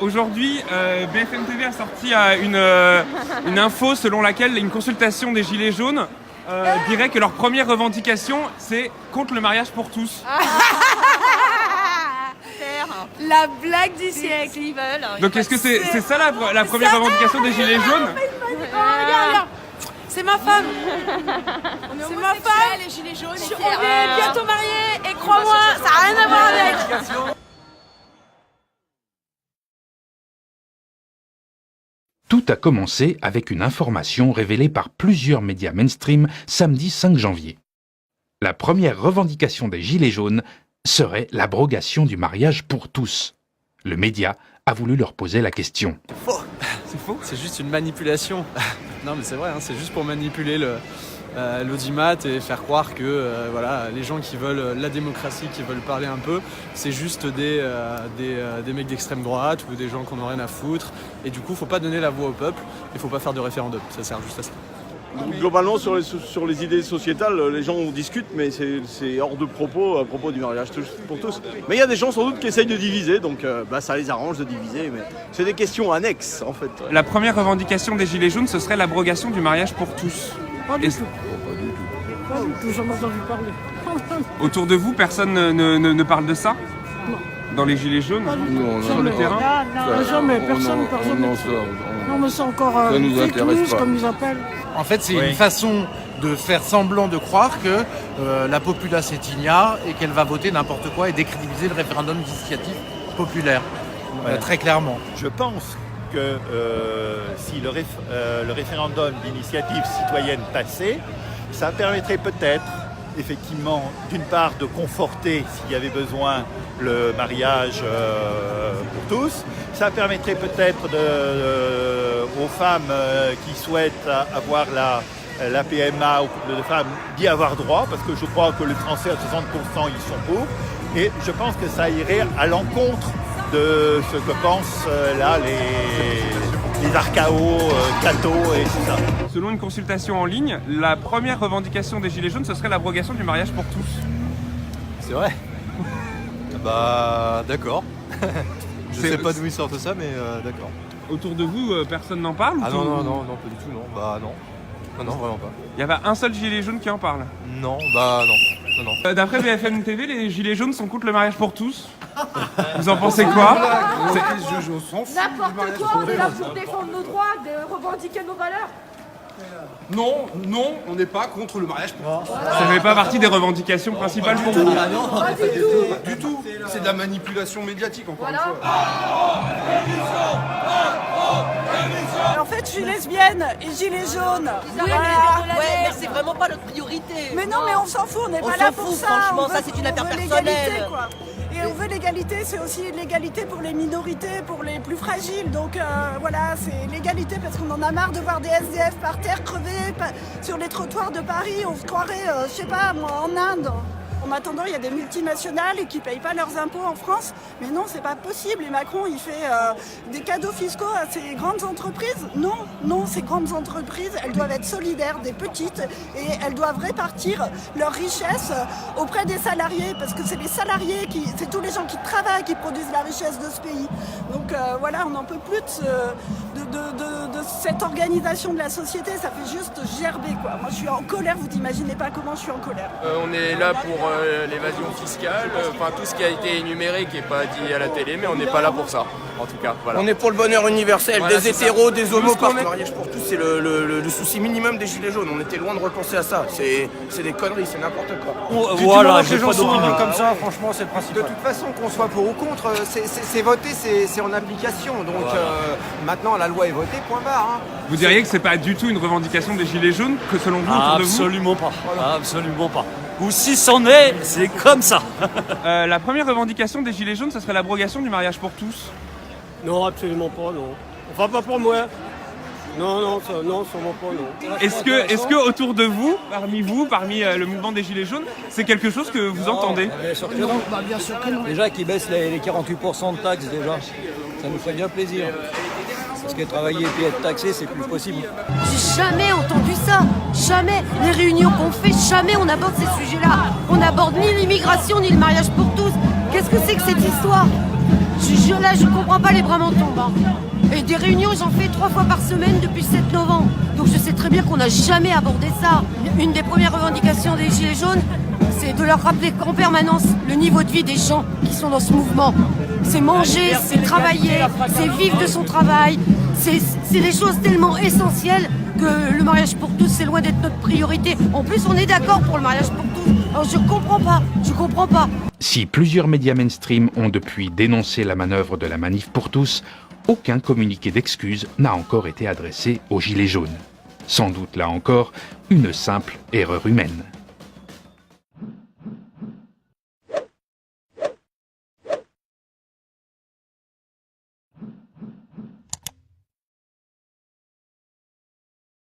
Aujourd'hui, BFM TV a sorti une info selon laquelle une consultation des Gilets jaunes dirait que leur première revendication, c'est contre le mariage pour tous. La blague du siècle. Ils veulent. Donc est-ce que c'est ça la première revendication des Gilets jaunes? Regarde, c'est ma femme. C'est ma femme. Les Gilets jaunes. On est bientôt mariés et crois-moi, ça n'a rien à voir avec. Tout a commencé avec une information révélée par plusieurs médias mainstream samedi 5 janvier. La première revendication des Gilets jaunes serait l'abrogation du mariage pour tous. Le média a voulu leur poser la question. Faux. C'est faux. C'est juste une manipulation. Non mais c'est vrai, hein, c'est juste pour manipuler l'audimat et faire croire que voilà, les gens qui veulent la démocratie, qui veulent parler un peu, c'est juste des mecs d'extrême droite ou des gens qu'on n'a rien à foutre. Et du coup, faut pas donner la voix au peuple et faut pas faire de référendum. Ça sert juste à ça. Donc, globalement, sur les idées sociétales, les gens discutent, mais c'est hors de propos à propos du mariage pour tous. Mais il y a des gens sans doute qui essayent de diviser, donc ça les arrange de diviser, mais c'est des questions annexes en fait. La première revendication des Gilets jaunes, ce serait l'abrogation du mariage pour tous. Pas du tout. Pas du tout, j'en ai entendu parler. Autour de vous, personne ne parle de ça? Non. Dans les Gilets jaunes? Non, sur le terrain? Non, jamais, personne. Non, mais c'est encore ça nous fake intéresse news, pas. comme ils appellent. En fait, c'est une façon de faire semblant de croire que la populace est ignare et qu'elle va voter n'importe quoi et décrédibiliser le référendum d'initiative populaire. Très clairement. Je pense que si le référendum d'initiative citoyenne passait, ça permettrait peut-être, effectivement, d'une part de conforter, s'il y avait besoin, le mariage pour tous. Ça permettrait peut-être aux femmes qui souhaitent avoir la PMA aux couples de femmes d'y avoir droit, parce que je crois que les Français à 60% ils sont pour. Et je pense que ça irait à l'encontre de ce que pensent là les archaos, cathos et tout ça. Selon une consultation en ligne, la première revendication des Gilets jaunes, ce serait l'abrogation du mariage pour tous. C'est vrai. Bah d'accord. Je sais pas d'où ils sortent ça, mais d'accord. Autour de vous, personne n'en parle? Ah non, pas du tout, non. Bah non. Non, vraiment pas. Il n'y a pas un seul gilet jaune qui en parle? Non, bah non. D'après BFM TV, les Gilets jaunes sont contre le mariage pour tous. Vous en pensez quoi? N'importe quoi, on est là pour défendre nos droits, de revendiquer nos valeurs. Non, on n'est pas contre le mariage pour tous. Ça ne fait pas partie des revendications principales pour vous? Pas du tout. C'est de la manipulation médiatique, encore une fois. En fait, je suis lesbienne et gilet jaune. Ouais, mais c'est vraiment pas notre priorité. Mais non, mais on s'en fout, on n'est On pas là s'en pour fout, ça. franchement, On ça, veut- c'est une affaire on veut personnelle. l'égalité, quoi. Et on veut l'égalité, c'est aussi l'égalité pour les minorités, pour les plus fragiles. Donc voilà, c'est l'égalité parce qu'on en a marre de voir des SDF par terre crevés sur les trottoirs de Paris. On se croirait, je sais pas moi, en Inde. En attendant, il y a des multinationales qui ne payent pas leurs impôts en France. Mais non, c'est pas possible. Et Macron, il fait des cadeaux fiscaux à ces grandes entreprises. Non, ces grandes entreprises, elles doivent être solidaires des petites et elles doivent répartir leurs richesses auprès des salariés. Parce que c'est les salariés, c'est tous les gens qui travaillent qui produisent la richesse de ce pays. Donc voilà, on n'en peut plus de cette organisation de la société. Ça fait juste gerber, quoi. Moi, je suis en colère. Vous n'imaginez pas comment je suis en colère. On est là pour l'évasion fiscale, enfin tout ce qui a été énuméré qui n'est pas dit à la télé, mais on n'est pas là pour ça, en tout cas. Voilà. On est pour le bonheur universel, Voilà, des c'est hétéros, ça. des homos, Tout ce qu'on le est- mariage pour tous, c'est le souci minimum des Gilets jaunes. On était loin de repenser à ça. C'est des conneries, c'est n'importe quoi. Voilà, j'ai pas d'opinion comme ça, franchement, c'est le De principal. toute façon, qu'on soit pour ou contre, c'est voté, c'est en application. Donc maintenant, la loi est votée, point barre. Vous diriez que c'est pas du tout une revendication des Gilets jaunes que selon vous, autour de vous? Absolument pas. Absolument pas. Ou si c'en est, c'est comme ça. La première revendication des Gilets jaunes, ce serait l'abrogation du mariage pour tous. Non, absolument pas, non. Enfin, pas pour moi. Non, sûrement pas, non. Est-ce que autour de vous, parmi le mouvement des Gilets jaunes, c'est quelque chose que vous entendez? Bien sûr que non. Bien sûr que non. Déjà qu'ils baissent les 48% de taxes déjà, ça nous ferait bien plaisir. Parce que travailler et puis être taxé, c'est plus possible. J'ai jamais entendu ça. Jamais. Les réunions qu'on fait, jamais on aborde ces sujets-là. On n'aborde ni l'immigration, ni le mariage pour tous. Qu'est-ce que c'est que cette histoire? Là, je comprends pas, les bras m'en tombent. Hein. Et des réunions, j'en fais 3 fois par semaine depuis le 7 novembre. Donc je sais très bien qu'on n'a jamais abordé ça. Une des premières revendications des Gilets jaunes, c'est de leur rappeler en permanence le niveau de vie des gens qui sont dans ce mouvement. C'est manger, c'est travailler, c'est vivre de son travail. C'est des choses tellement essentielles que le mariage pour tous, c'est loin d'être notre priorité. En plus, on est d'accord pour le mariage pour tous. Alors je comprends pas. Si plusieurs médias mainstream ont depuis dénoncé la manœuvre de la Manif pour tous, aucun communiqué d'excuses n'a encore été adressé aux Gilets jaunes. Sans doute là encore, une simple erreur humaine.